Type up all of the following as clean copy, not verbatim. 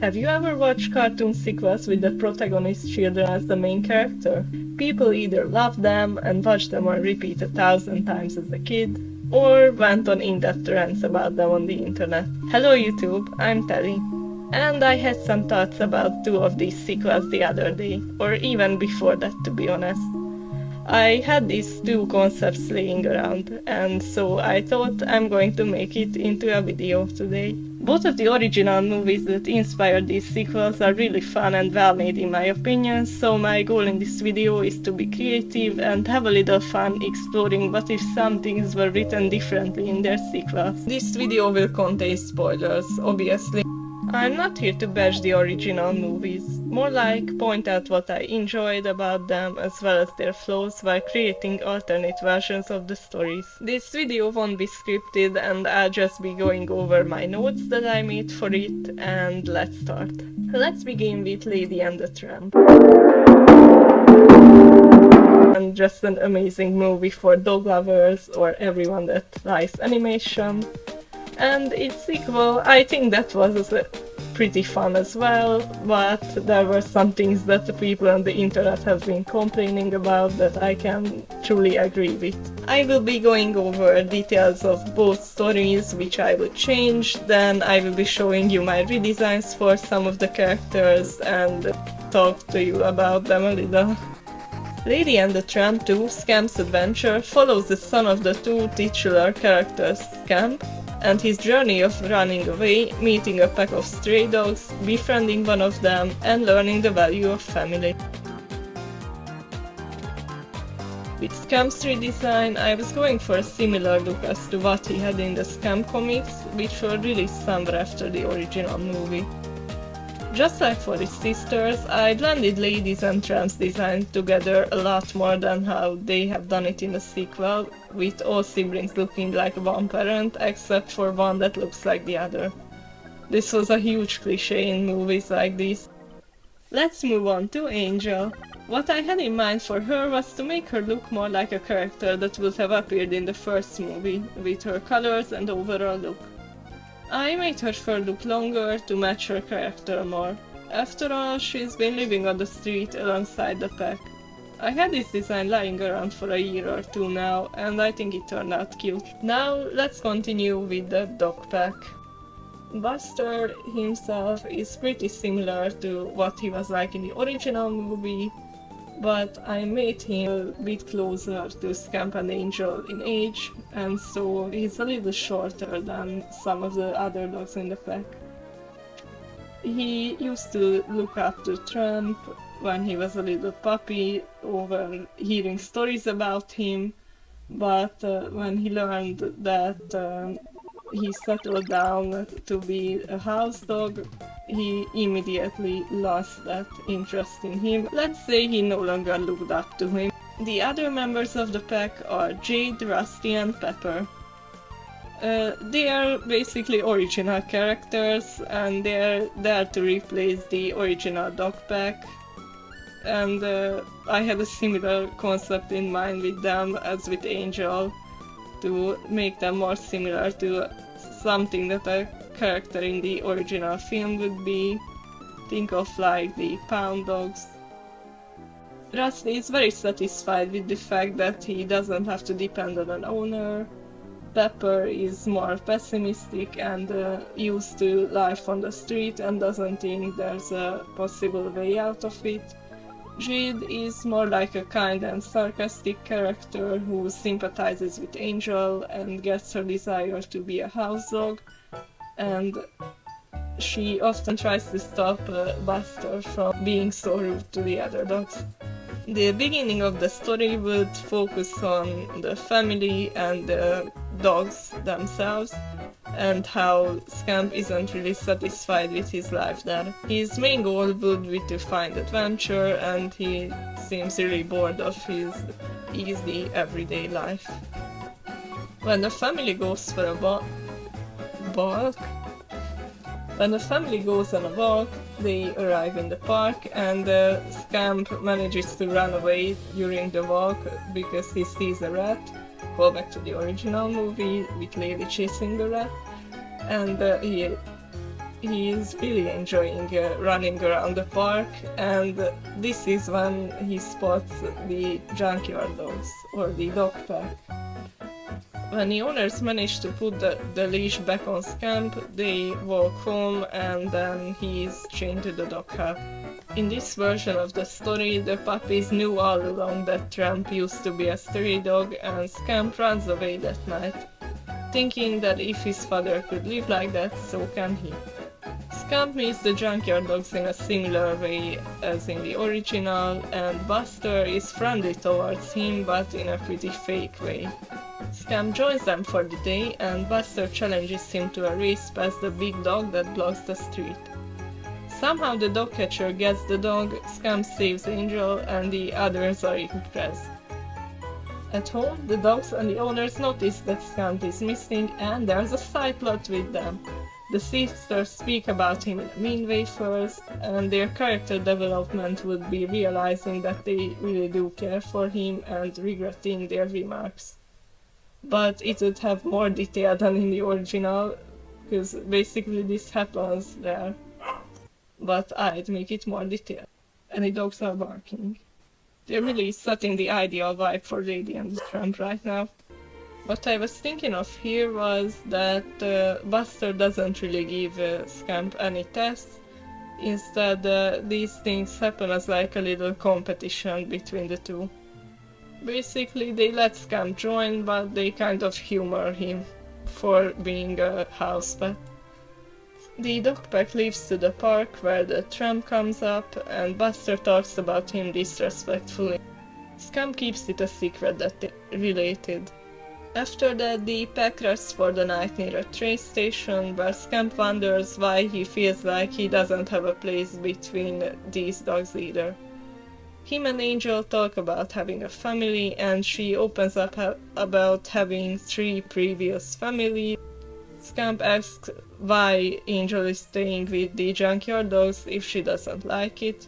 Have you ever watched cartoon sequels with the protagonist's children as the main character? People either loved them and watched them on repeat 1,000 times as a kid, or went on in-depth rants about them on the internet. Hello YouTube, I'm Telly. And I had some thoughts about two of these sequels the other day, or even before that to be honest. I had these two concepts laying around, and so I thought I'm going to make it into a video today. Both of the original movies that inspired these sequels are really fun and well made in my opinion, so my goal in this video is to be creative and have a little fun exploring what if some things were written differently in their sequels. This video will contain spoilers, obviously. I'm not here to bash the original movies, more like point out what I enjoyed about them as well as their flaws while creating alternate versions of the stories. This video won't be scripted and I'll just be going over my notes that I made for it, and let's start. Let's begin with Lady and the Tramp. And just an amazing movie for dog lovers or everyone that likes animation. And its sequel, I think that was pretty fun as well, but there were some things that the people on the internet have been complaining about that I can truly agree with. I will be going over details of both stories, which I will change, then I will be showing you my redesigns for some of the characters and talk to you about them a little. Lady and the Tramp 2, Scamp's Adventure, follows the son of the two titular characters, Scamp, and his journey of running away, meeting a pack of stray dogs, befriending one of them, and learning the value of family. With Scamp's redesign, I was going for a similar look as to what he had in the Scamp comics, which were released somewhere after the original movie. Just like for his sisters, I blended Ladies and Tramp's design together a lot more than how they have done it in the sequel, with all siblings looking like one parent, except for one that looks like the other. This was a huge cliché in movies like this. Let's move on to Angel. What I had in mind for her was to make her look more like a character that would have appeared in the first movie, with her colors and overall look. I made her fur look longer to match her character more. After all, she's been living on the street alongside the pack. I had this design lying around for a year or two now, and I think it turned out cute. Now let's continue with the dog pack. Buster himself is pretty similar to what he was like in the original movie, but I made him a bit closer to Scamp and Angel in age, and so he's a little shorter than some of the other dogs in the pack. He used to look up to Tramp when he was a little puppy, over hearing stories about him, but when he learned that he settled down to be a house dog, he immediately lost that interest in him. Let's say he no longer looked up to him. The other members of the pack are Jade, Rusty and Pepper. They are basically original characters and they're there to replace the original dog pack. And I had a similar concept in mind with them as with Angel, to make them more similar to something that a character in the original film would be. Think of like the pound dogs. Rusty is very satisfied with the fact that he doesn't have to depend on an owner. Pepper is more pessimistic and used to life on the street and doesn't think there's a possible way out of it. Jade is more like a kind and sarcastic character who sympathizes with Angel and gets her desire to be a house dog, and she often tries to stop Buster from being so rude to the other dogs. The beginning of the story would focus on the family and the dogs themselves, and how Scamp isn't really satisfied with his life there. His main goal would be to find adventure, and he seems really bored of his easy everyday life. When the family goes for a walk, they arrive in the park, and Scamp manages to run away during the walk because he sees a rat. Call back to the original movie with Lady chasing the rat, and he is really enjoying running around the park, and this is when he spots the junkyard dogs, or the dog pack. When the owners manage to put the leash back on Scamp, they walk home and then he is chained to the dog hut. In this version of the story, the puppies knew all along that Tramp used to be a stray dog, and Scamp runs away that night, thinking that if his father could live like that, so can he. Scamp meets the junkyard dogs in a similar way as in the original, and Buster is friendly towards him, but in a pretty fake way. Scamp joins them for the day, and Buster challenges him to a race past the big dog that blocks the street. Somehow the dog catcher gets the dog, Scamp saves Angel, and the others are impressed. At home, the dogs and the owners notice that Scamp is missing, and there's a side plot with them. The sisters speak about him in a mean way first, and their character development would be realizing that they really do care for him and regretting their remarks. But it would have more detail than in the original, because basically this happens there. But I'd make it more detailed. And the dogs are barking. They're really setting the ideal vibe for Lady and the Tramp right now. What I was thinking of here was that Buster doesn't really give Scamp any tests. Instead, these things happen as like a little competition between the two. Basically, they let Scamp join, but they kind of humor him for being a house pet. The dog pack leaves to the park where the Tramp comes up, and Buster talks about him disrespectfully. Scamp keeps it a secret that they're related. After that, the pack rests for the night near a train station, where Scamp wonders why he feels like he doesn't have a place between these dogs either. Him and Angel talk about having a family, and she opens up about having 3 previous families. Scamp asks why Angel is staying with the junkyard dogs if she doesn't like it,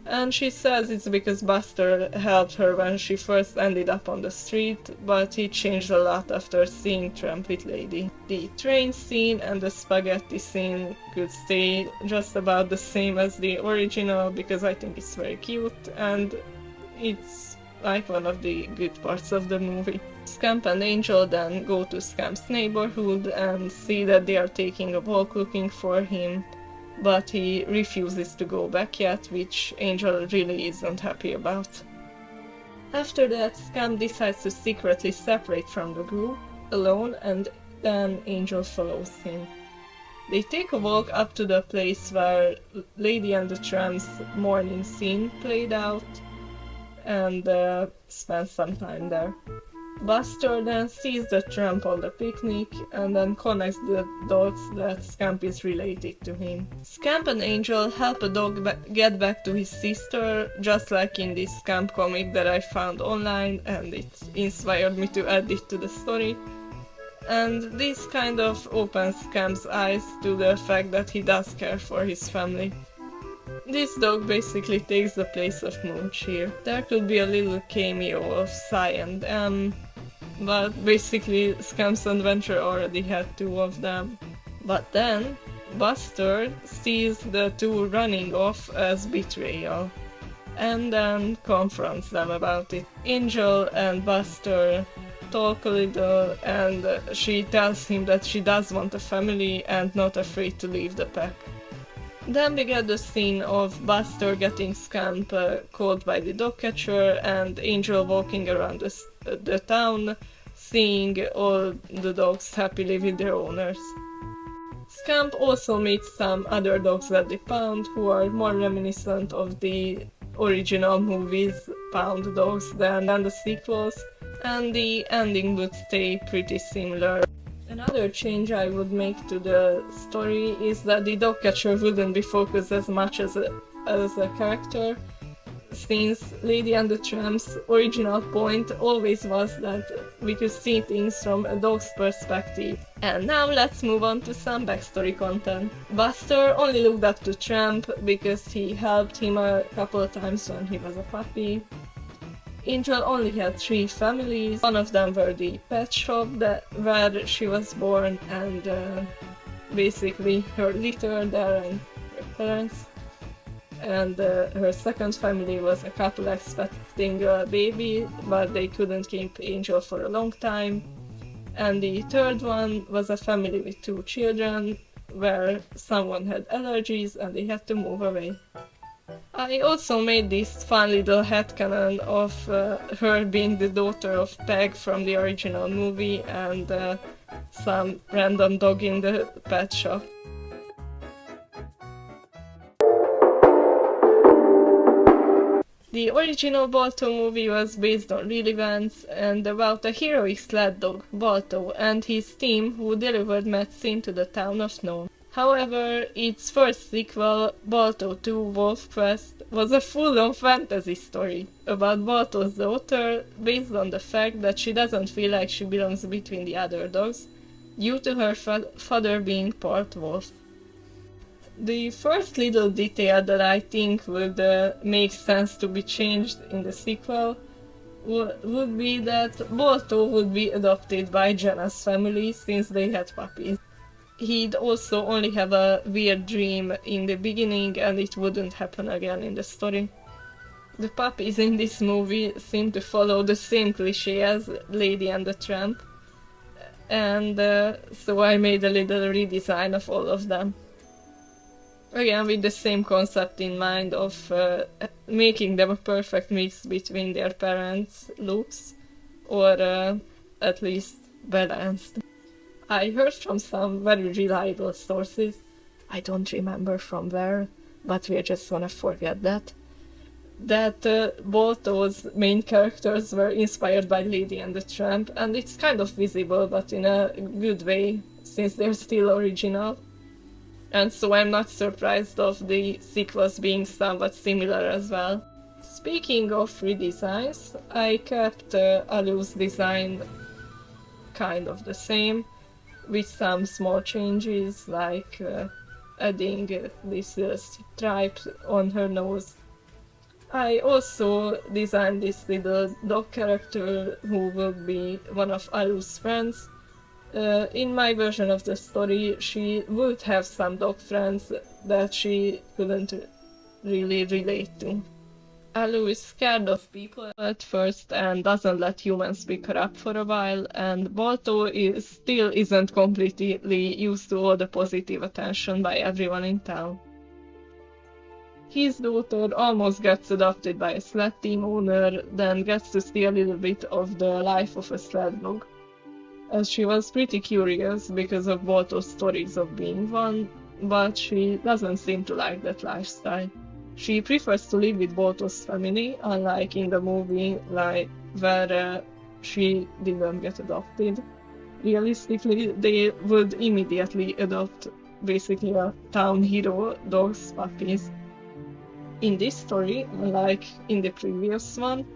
and she says it's because Buster helped her when she first ended up on the street, but he changed a lot after seeing Tramp with Lady. The train scene and the spaghetti scene could stay just about the same as the original because I think it's very cute and it's like one of the good parts of the movie. Scamp and Angel then go to Scamp's neighborhood and see that they are taking a walk looking for him, but he refuses to go back yet, which Angel really isn't happy about. After that, Scamp decides to secretly separate from the group, alone, and then Angel follows him. They take a walk up to the place where Lady and the Tramp's morning scene played out, and spend some time there. Buster then sees the Tramp on the picnic and then connects the dots that Scamp is related to him. Scamp and Angel help a dog get back to his sister, just like in this Scamp comic that I found online, and it inspired me to add it to the story. And this kind of opens Scamp's eyes to the fact that he does care for his family. This dog basically takes the place of Mooch here. There could be a little cameo of Cy and M, but basically Scamp's adventure already had 2 of them. But then Buster sees the 2 running off as betrayal, and then confronts them about it. Angel and Buster talk a little, and she tells him that she does want a family and not afraid to leave the pack. Then we get the scene of Buster getting Scamp caught by the dog catcher and Angel walking around the town, seeing all the dogs happily with their owners. Scamp also meets some other dogs at the pound who are more reminiscent of the original movie's pound dogs than the sequels, and the ending would stay pretty similar. Another change I would make to the story is that the dog catcher wouldn't be focused as much as a character, since Lady and the Tramp's original point always was that we could see things from a dog's perspective. And now let's move on to some backstory content. Buster only looked up to Tramp because he helped him a couple of times when he was a puppy. Angel only had 3 families. One of them were the pet shop where she was born, and basically her litter there and her parents. And her second family was a couple expecting a baby, but they couldn't keep Angel for a long time. And the third one was a family with 2 children, where someone had allergies and they had to move away. I also made this fun little headcanon of her being the daughter of Peg from the original movie and some random dog in the pet shop. The original Balto movie was based on real events and about a heroic sled dog, Balto, and his team who delivered medicine to the town of Nome. However, its first sequel, Balto 2 Wolf Quest, was a full-on fantasy story about Balto's daughter based on the fact that she doesn't feel like she belongs between the other dogs due to her father being part wolf. The first little detail that I think would make sense to be changed in the sequel would be that Balto would be adopted by Jenna's family since they had puppies. He'd also only have a weird dream in the beginning and it wouldn't happen again in the story. The puppies in this movie seem to follow the same cliché as Lady and the Tramp, and so I made a little redesign of all of them. Again, with the same concept in mind of making them a perfect mix between their parents' looks, or at least balanced. I heard from some very reliable sources, I don't remember from where, but we just wanna forget that Balto's main characters were inspired by Lady and the Tramp, and it's kind of visible, but in a good way, since they're still original. And so I'm not surprised of the sequels being somewhat similar as well. Speaking of redesigns, I kept Alu's design kind of the same, with some small changes, like adding this stripe on her nose. I also designed this little dog character who will be one of Alu's friends. In my version of the story, she would have some dog friends that she couldn't really relate to. Alu is scared of people at first and doesn't let humans pick her up for a while, and Balto still isn't completely used to all the positive attention by everyone in town. His daughter almost gets adopted by a sled team owner, then gets to see a little bit of the life of a sled dog. As she was pretty curious because of Balto's stories of being one, but she doesn't seem to like that lifestyle. She prefers to live with Balto's family, unlike in the movie where she didn't get adopted. Realistically, they would immediately adopt basically a town hero dog's puppies. In this story, unlike in the previous one,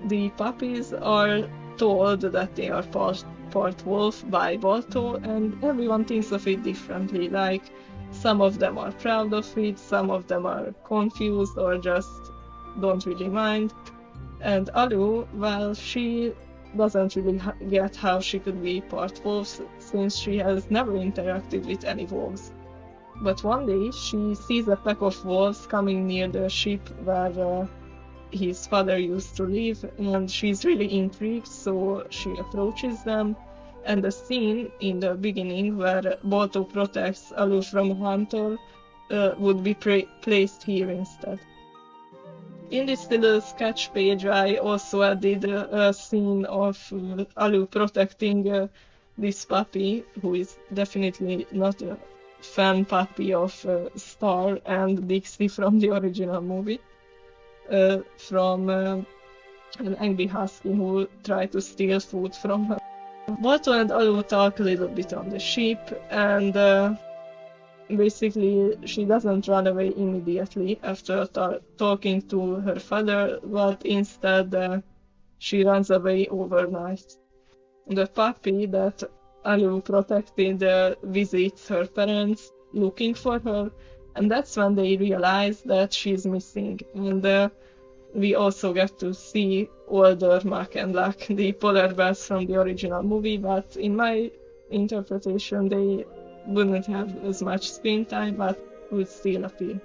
the puppies are told that they are part wolf by Balto, and everyone thinks of it differently. Like, some of them are proud of it, some of them are confused or just don't really mind. And Alu, well, she doesn't really get how she could be part wolf since she has never interacted with any wolves. But one day she sees a pack of wolves coming near the ship where his father used to live, and she's really intrigued, so she approaches them. And the scene in the beginning where Balto protects Alu from a hunter would be placed here instead. In this little sketch page I also added a scene of Alu protecting this puppy, who is definitely not a fan puppy of Star and Dixie from the original movie, from an angry husky who tried to steal food from her. Balto and Alu talk a little bit on the ship, and basically she doesn't run away immediately after talking to her father, but instead she runs away overnight. The puppy that Alu protected visits her parents looking for her, and that's when they realize that she's missing. And we also get to see older Mac and Luck, the polar bears from the original movie, but in my interpretation they wouldn't have as much screen time, but would still appear.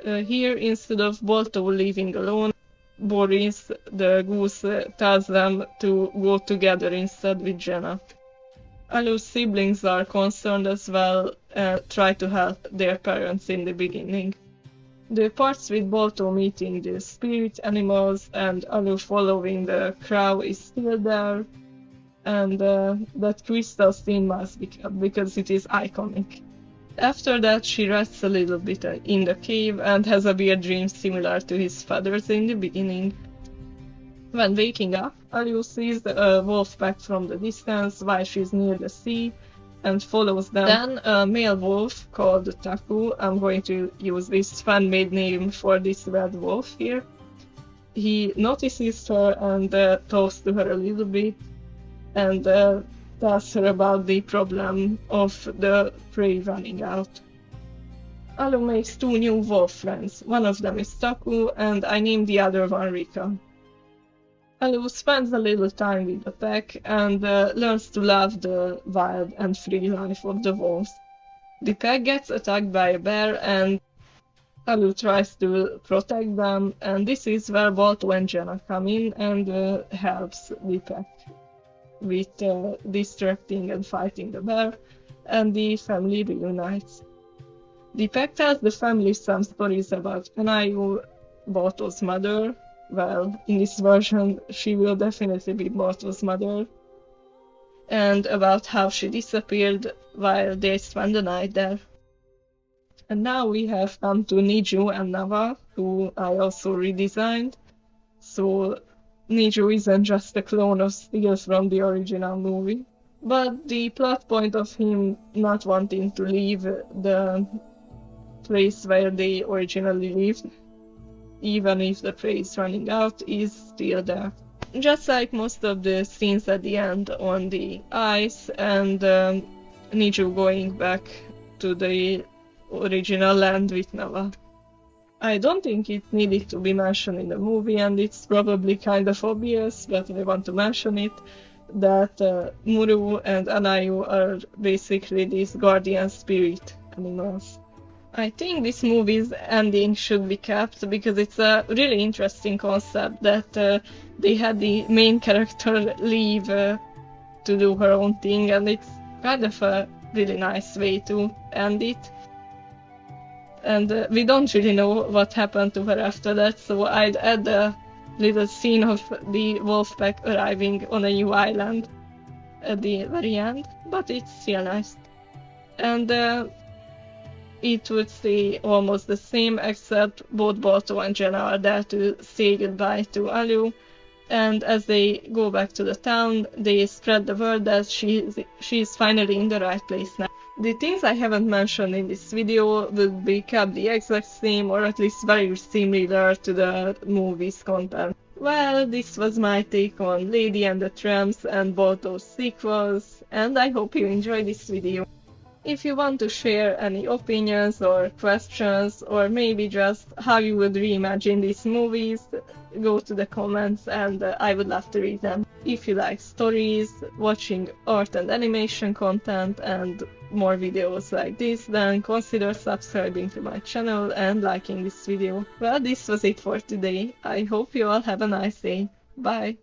Here, instead of Balto leaving alone, Boris the goose tells them to go together instead with Jenna. Alu's siblings are concerned as well and try to help their parents in the beginning. The parts with Balto meeting the spirit animals and Alu following the crow is still there, and that crystal scene must be kept because it is iconic. After that, she rests a little bit in the cave and has a weird dream similar to his father's in the beginning. When waking up, Alu sees a wolf pack from the distance while she's near the sea and follows them. Then a male wolf called Taku, I'm going to use this fan-made name for this red wolf here. He notices her and talks to her a little bit and tells her about the problem of the prey running out. Alu makes 2 new wolf friends. One of them is Taku and I named the other one Rika. Alu spends a little time with the pack and learns to love the wild and free life of the wolves. The pack gets attacked by a bear and Alu tries to protect them, and this is where Balto and Jenna come in and helps the pack with distracting and fighting the bear, and the family reunites. The pack tells the family some stories about Anayu, Balto's mother. Well, in this version, she will definitely be Balto's mother, and about how she disappeared while they spent the night there. And now we have come to Niju and Nava, who I also redesigned. So Niju isn't just a clone of Steel from the original movie, but the plot point of him not wanting to leave the place where they originally lived, even if the prey is running out, is still there. Just like most of the scenes at the end on the ice and Niju going back to the original land with Nava. I don't think it needed to be mentioned in the movie, and it's probably kind of obvious, but I want to mention it, that Muru and Anayu are basically these guardian spirit animals. I think this movie's ending should be kept because it's a really interesting concept that they had the main character leave to do her own thing, and it's kind of a really nice way to end it. And we don't really know what happened to her after that, so I'd add a little scene of the wolf pack arriving on a new island at the very end, but it's still nice. And it would stay almost the same, except both Balto and Jenna are there to say goodbye to Alu, and as they go back to the town, they spread the word that she's finally in the right place now. The things I haven't mentioned in this video will be kept the exact same, or at least very similar to the movie's content. Well, this was my take on Lady and the Tramps and Balto's sequels, and I hope you enjoyed this video. If you want to share any opinions or questions, or maybe just how you would reimagine these movies, go to the comments and I would love to read them. If you like stories, watching art and animation content, and more videos like this, then consider subscribing to my channel and liking this video. Well, this was it for today. I hope you all have a nice day. Bye!